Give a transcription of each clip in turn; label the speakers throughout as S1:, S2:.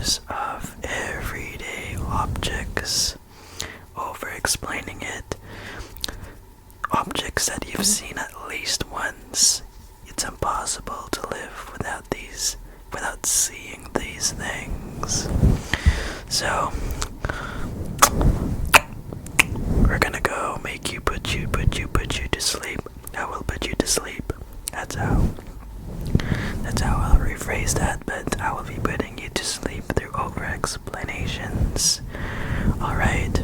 S1: use of everyday objects. Over explaining it. Objects that you've seen at least once. It's impossible to live without seeing these things. So, we're gonna go make you put you to sleep. I will put you to sleep. That's how I'll rephrase that, but I will be putting you to sleep through over explanations. Alright.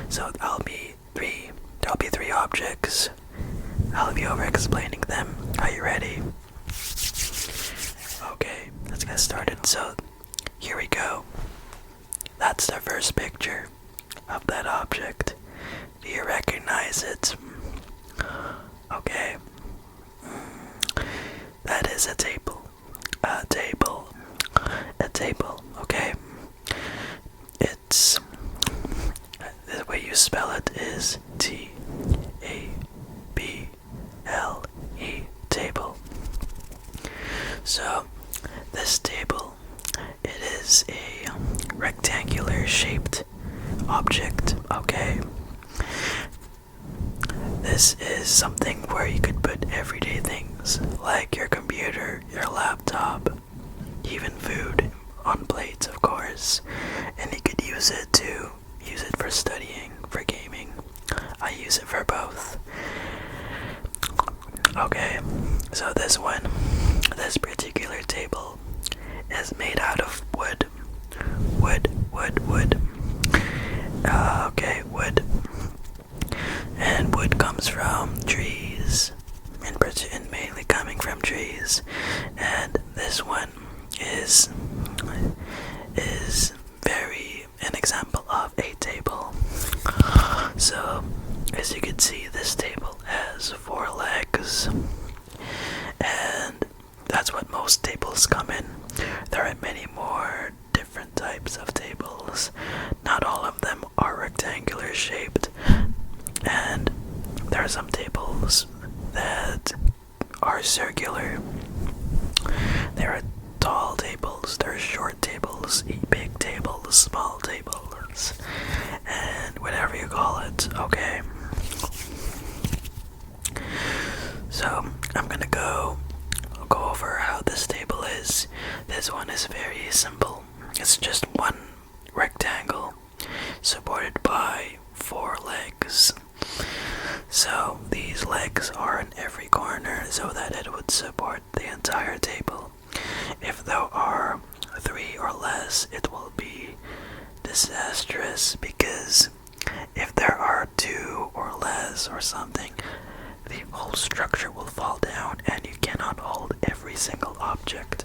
S1: So there'll be three objects. I'll be over explaining them. Are you ready? Okay, let's get started. So here we go. That's the first picture of that object. Do you recognize it? Okay. That is a table. A table, okay? It's, the way you spell it is T-A-B-L-E, table. So, this table, it is a rectangular shaped object, okay? This is something where you could put everyday things, like your computer, your laptop, even food on plates, of course. And you could use it for studying, for gaming. I use it for both. Okay, so this particular table is made out of wood. Wood. Okay, wood. And wood comes from trees, and mainly coming from trees. And this one is very an example of a table. So, as you can see, this table has 4 legs, and that's what most tables come in. There are many more different types of tables. Not all of them are rectangular shaped, and there are some tables that are circular. There are tall tables, there are short tables, big tables, small tables, and whatever you call it, okay? So, I'm gonna go over how this table is. This one is very simple. It's just one rectangle supported by 4 legs. So these legs are in every corner so that it would support the entire table. If there are 3 or less, it will be disastrous, because if there are 2 or less or something, the whole structure will fall down and you cannot hold every single object.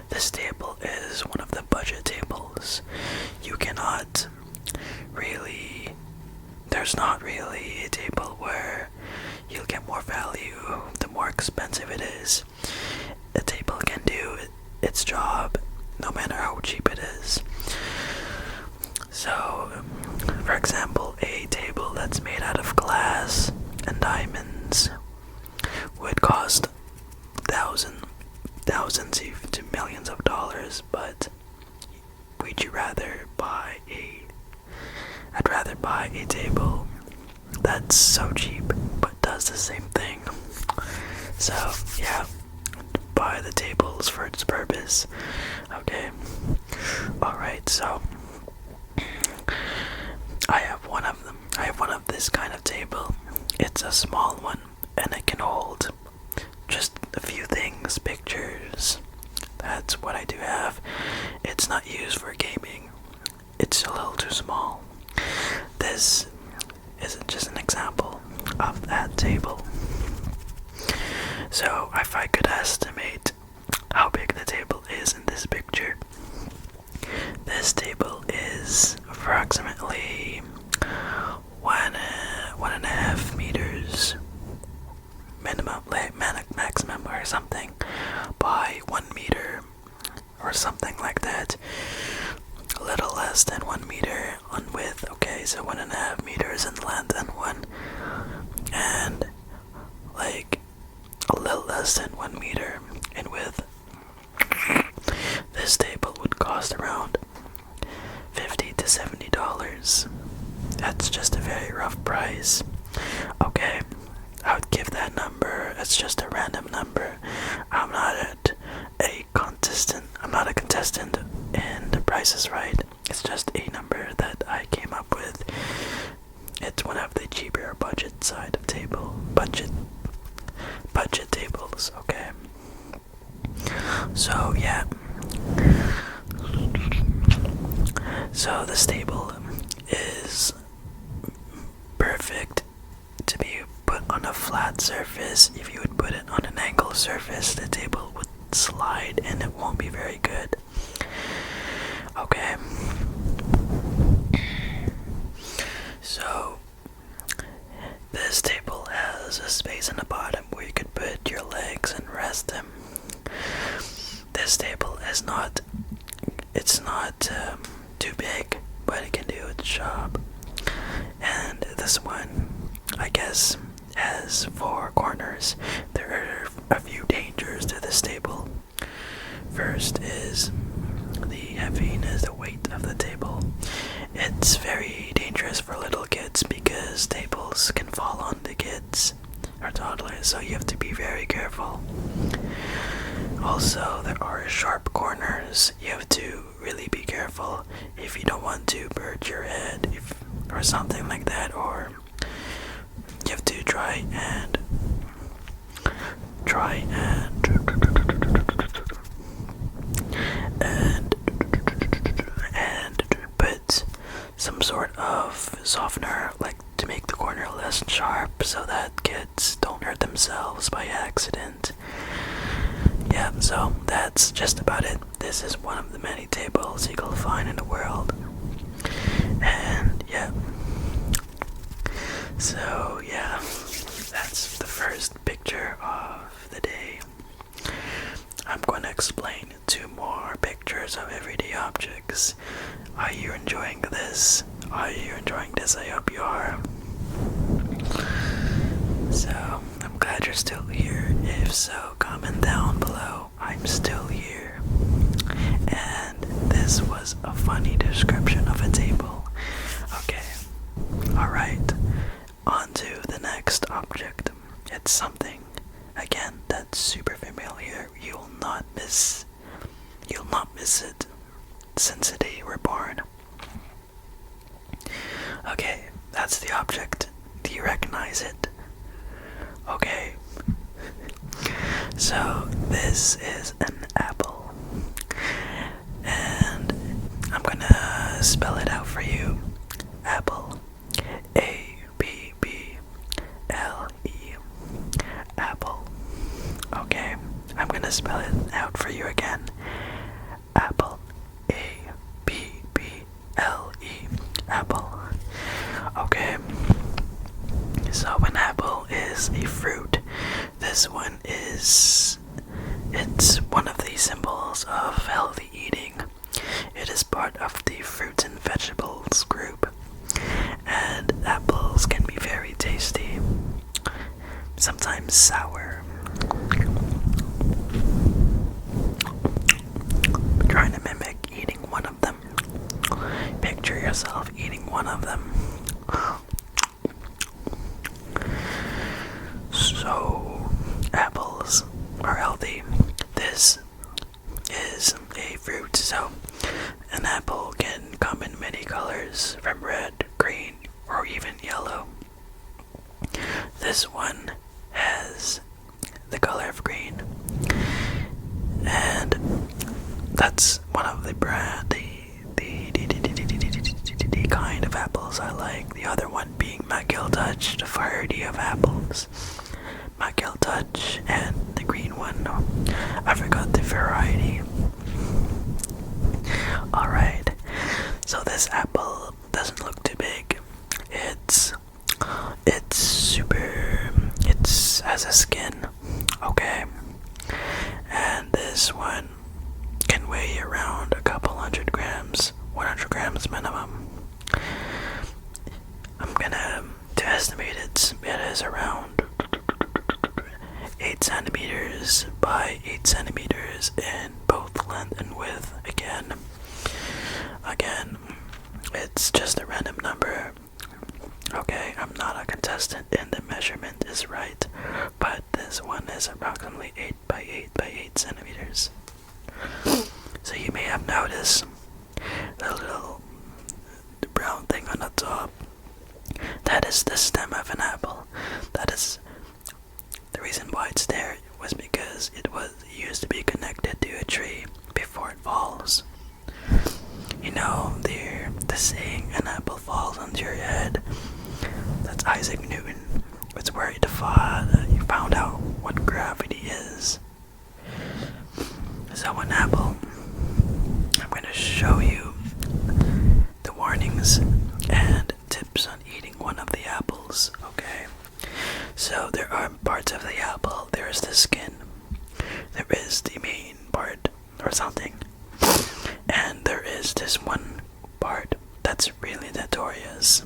S1: This table is one of the budget tables. You cannot really, there's not really a table where you'll get more value the more expensive it is. A table can do its job no matter how cheap it is. So, for example, a table that's made out of glass and diamonds would cost thousands to millions of dollars, but I'd rather buy a table that's so cheap but does the same thing. So yeah, buy the tables for its purpose. Okay. Alright, so I have one of them. I have one of this kind of table. It's a small one, and it can hold just a few things, pictures. That's what I do have. It's not used for gaming. It's a little too small. This isn't just an example of that table. So if I could estimate how big the table is in this picture, this table is approximately 1.5 meters minimum, maximum or something, by 1 meter or something like that. A little less than 1 meter on width. Okay, so 1.5 meters in length and like a little less than 1 meter in width. contestant in The Price is Right. It's just a number that I came up with. It's one of the cheaper budget side of budget tables, okay? So yeah. So this table is perfect to be put on a flat surface. If you would put it on an angled surface, the table would slide and it won't be very good. Okay. So this table has a space in the bottom where you could put your legs and rest them. This table is not too big, but it can do its job. And this one, I guess, has 4 corners. There are a few dangers to this table. First is the heaviness, the weight of the table. It's very dangerous for little kids because tables can fall on the kids or toddlers, so you have to be very careful. Also, there are sharp corners. You have to really be careful if you don't want to hurt your head or something like that, or you have to try and put some sort of softener, like to make the corner less sharp so that kids don't hurt themselves by accident. Yeah, so that's just about it. This is one of the many tables you can find in the world. And yeah. So yeah, that's the first picture of the day. I'm going to explain 2 more pictures of everyday objects. Are you enjoying this? Are you enjoying this? I hope you are. So, I'm glad you're still here. If so, comment down below. I'm still here. And this was a funny description of a table. Okay. Alright. On to the next object. It's something, again, that's super familiar. You'll not miss it since the day you were born. Okay, that's the object. Do you recognize it? Okay. So, this is an apple. And I'm gonna spell it out for you. Apple. A-P-P-L-E. Apple. Okay, I'm gonna spell it out for you again. Apple. A-P-P-L-E. Apple. Okay. So an apple is a fruit. This one it's one of the symbols of healthy eating. It is part of the fruits and vegetables group. And apples can be very tasty, sometimes sour. Trying to mimic eating one of them. Picture yourself eating one of them. So, apples are healthy. This is a fruit, so an apple can come in many colors, from red, green, or even yellow. This one has the color of green, and that's one of the kind of apples I like. The other one being McGill Touch, the variety of apples. McGill Touch, and the green one, I forgot the variety. Alright, so this apple doesn't look too big. It has a skin, okay? And this one can weigh around a couple 100 grams, 100 grams minimum. To estimate it is around 8 centimeters by 8 centimeters in both length and width. Again, it's just a random number. Okay, I'm not a contestant and the measurement is right, but this one is approximately 8 by 8 by 8 centimeters. So you may have the saying, an apple falls onto your head, that's Isaac Newton. It's where he found out what gravity is. So an apple, I'm going to show you the warnings and tips on eating one of the apples, okay? So there are parts of the apple. There is the skin, there is the main part or something, and there is this one part that's really notorious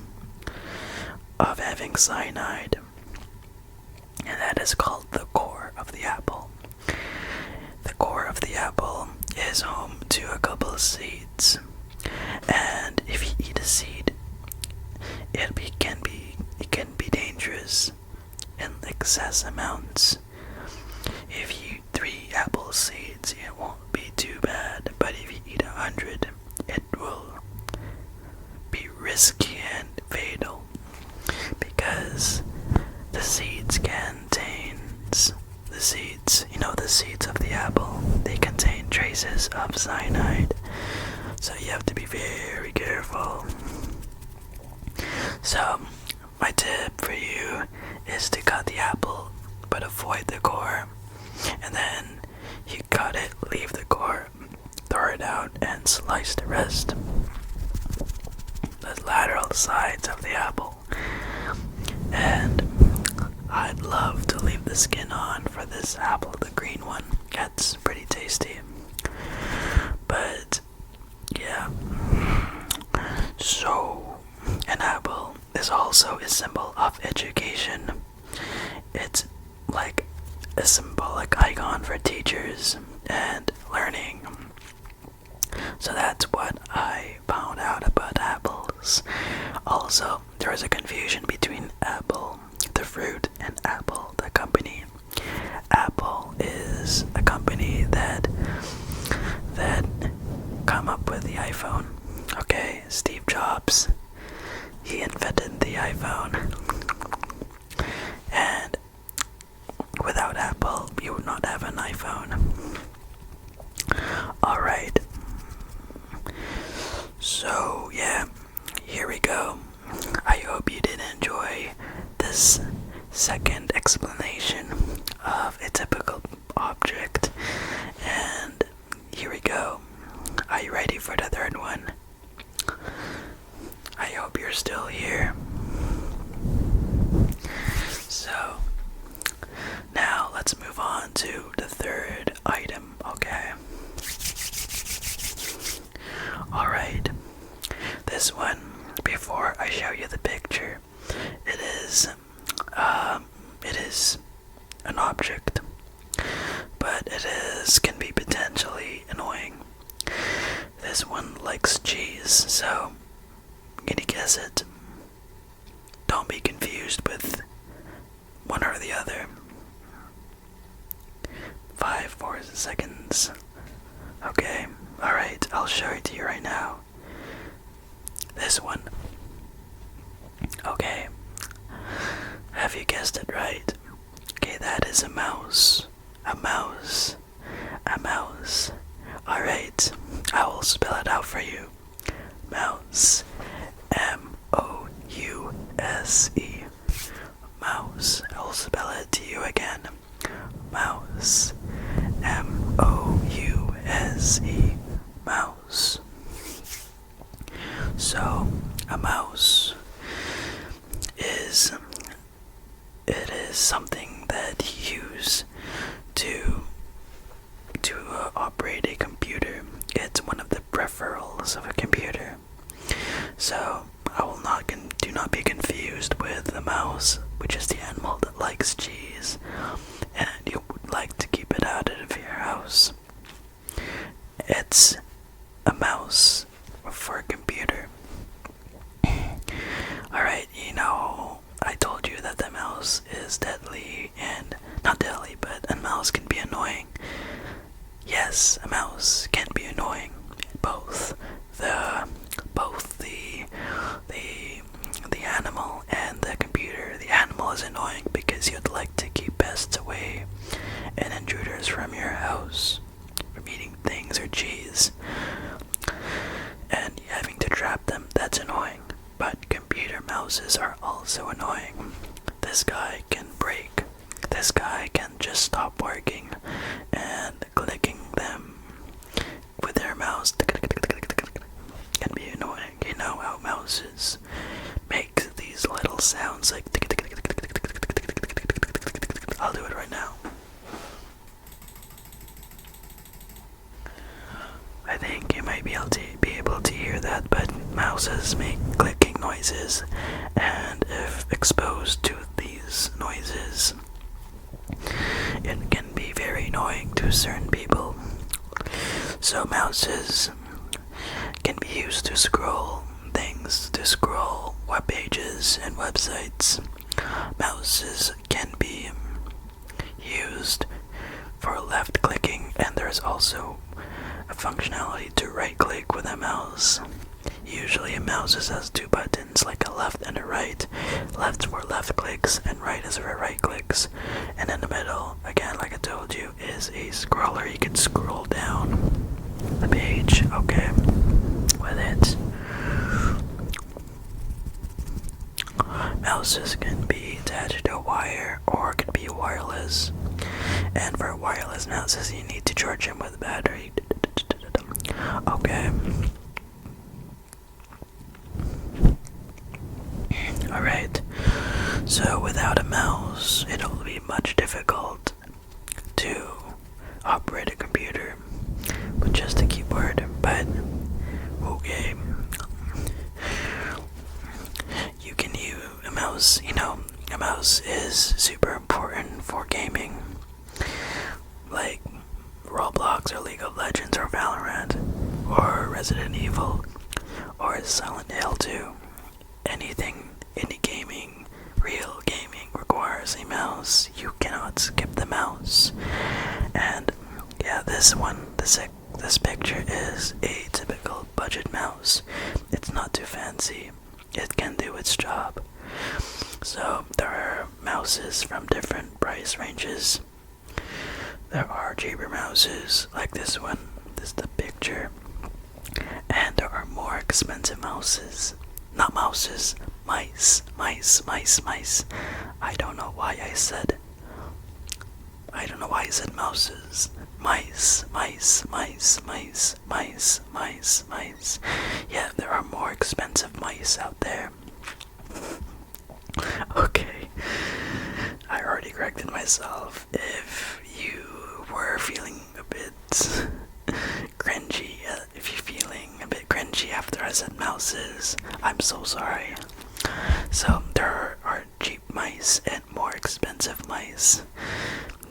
S1: of having cyanide, and that is called the core of the apple. The core of the apple is home to a couple of seeds, and if you eat a seed, it can be dangerous in excess amounts. If you eat 3 apple seeds, it won't be too bad, but if you eat 100, it will be risky and fatal, because the seeds the seeds of the apple, they contain traces of cyanide, so you have to be very careful. So my tip for you is to cut the apple but avoid the core, and then you cut it, leave the core, throw it out, and slice the rest, the lateral sides of the apple. And I'd love to leave the skin on for this apple, the green one. That's pretty tasty. But yeah, so an apple is also a symbol of education. It's like a symbolic icon for teachers and learning. So that's what I found out about apples. Also, there is a confusion between apple, the fruit, and Apple, the company. Apple is a company that come up with the iPhone. Okay, Steve Jobs, he invented the iPhone. And without Apple, you would not have an iPhone. Alright. So, yeah, here we go. I hope you did enjoy this second explanation of a typical object. And here we go. Are you ready for the third one? I hope you're still here. So, now let's move on to the third item, okay? Alright, this one, before I show you the picture, it is an object, but can be potentially annoying. This one likes cheese, so can you guess it? Don't be confused with one or the other. 4 seconds. Okay, alright, I'll show it to you right now. This one. Okay. Have you guessed it right? Okay, that is a mouse. A mouse. A mouse. Alright, I will spell it out for you. Mouse. M-O-U-S-E. Mouse. I'll spell it to you again. Mouse. M-O-U-S-E. Mouse. So, a mouse is something that you use to operate a computer. It's one of the peripherals of a computer. So do not be confused with the mouse, which is the animal that likes cheese, and you would like to keep it out of your house. It's a mouse for a computer. Alright, I told you that the mouse is deadly, and not deadly, but a mouse can be annoying. Yes, a mouse can be annoying. Both the animal and the computer. The animal is annoying because you'd like to keep pests away and intruders from your house from eating things or cheese, and having to trap them. able to hear that, but mouses make clicking noises, and if exposed to these noises, it can be very annoying to certain people. So mouses can be used to scroll things, to scroll web pages and websites. Mouses can be used for left clicking, and there's also a functionality to right click with a mouse. Usually a mouse has two buttons, like a left and a right. Left for left clicks and right is for right clicks. And in the middle, again like I told you, is a scroller. You can scroll down the page, okay, with it. Mouses can be attached to a wire or can be wireless. And for wireless mouses, you need to charge them with a battery. Okay. Alright. So without a mouse, it'll be much difficult to operate a computer with just a keyboard. But okay. You can use a mouse, a mouse is super important for gaming, like Roblox or League of Legends or Valorant or Resident Evil or Silent Hill 2. Anything, any gaming, real gaming requires a mouse. You cannot skip the mouse. And yeah, this picture is a typical budget mouse. It's not too fancy. It can do its job. So there are mouses from different price ranges. There are cheaper mouses like this one. This is the picture. And there are more expensive mouses. Not mouses, mice. I don't know why I said mouses. Mice. Yeah, there are more expensive mice out there. Okay, I already corrected myself. If you were feeling a bit cringy, if you're feeling a bit cringy after I said mouses, I'm so sorry. So there are cheap mice and more expensive mice.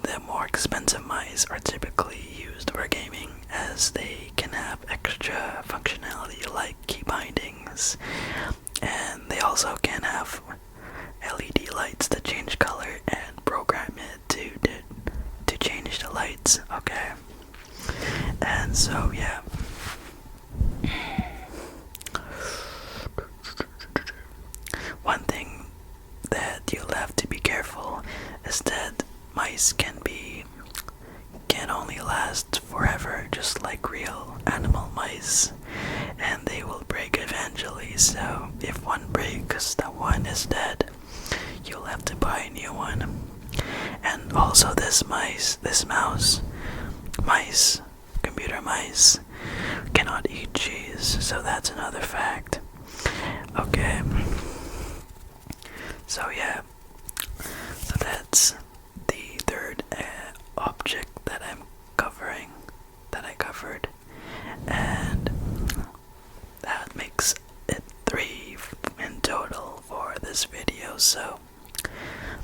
S1: The more expensive mice are typically used for gaming, as they can have extra functionality like key bindings, and they also can have LED lights to change color and program it to change the lights, okay? And so yeah. One thing that you'll have to be careful is that mice can only last forever, just like real animal mice, and they will break eventually. So if one breaks, that one is dead. You'll have to buy a new one. And also computer mice cannot eat cheese, so that's another fact. Okay. So yeah, so that's the third object that I covered, and that makes it 3 in total for this video. So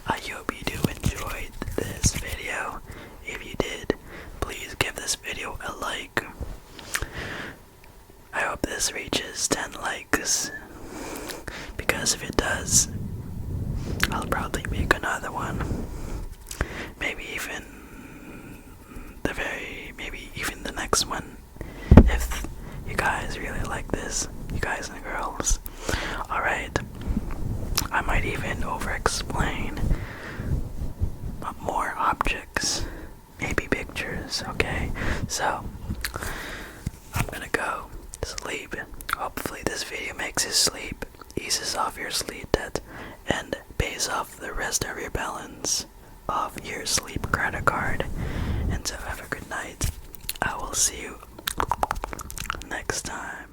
S1: I hope you do enjoy this video. If you did, please give this video a like. I hope this reaches 10 likes, because if it does, I'll probably make another one. Maybe even the next one, if you guys really like this, you guys and girls. Alright, I might even over-explain more objects, maybe pictures, okay? So, I'm gonna go sleep. Hopefully this video makes you sleep, eases off your sleep debt, and pays off the rest of your balance of your sleep credit card. And so have a good night. I will see you next time.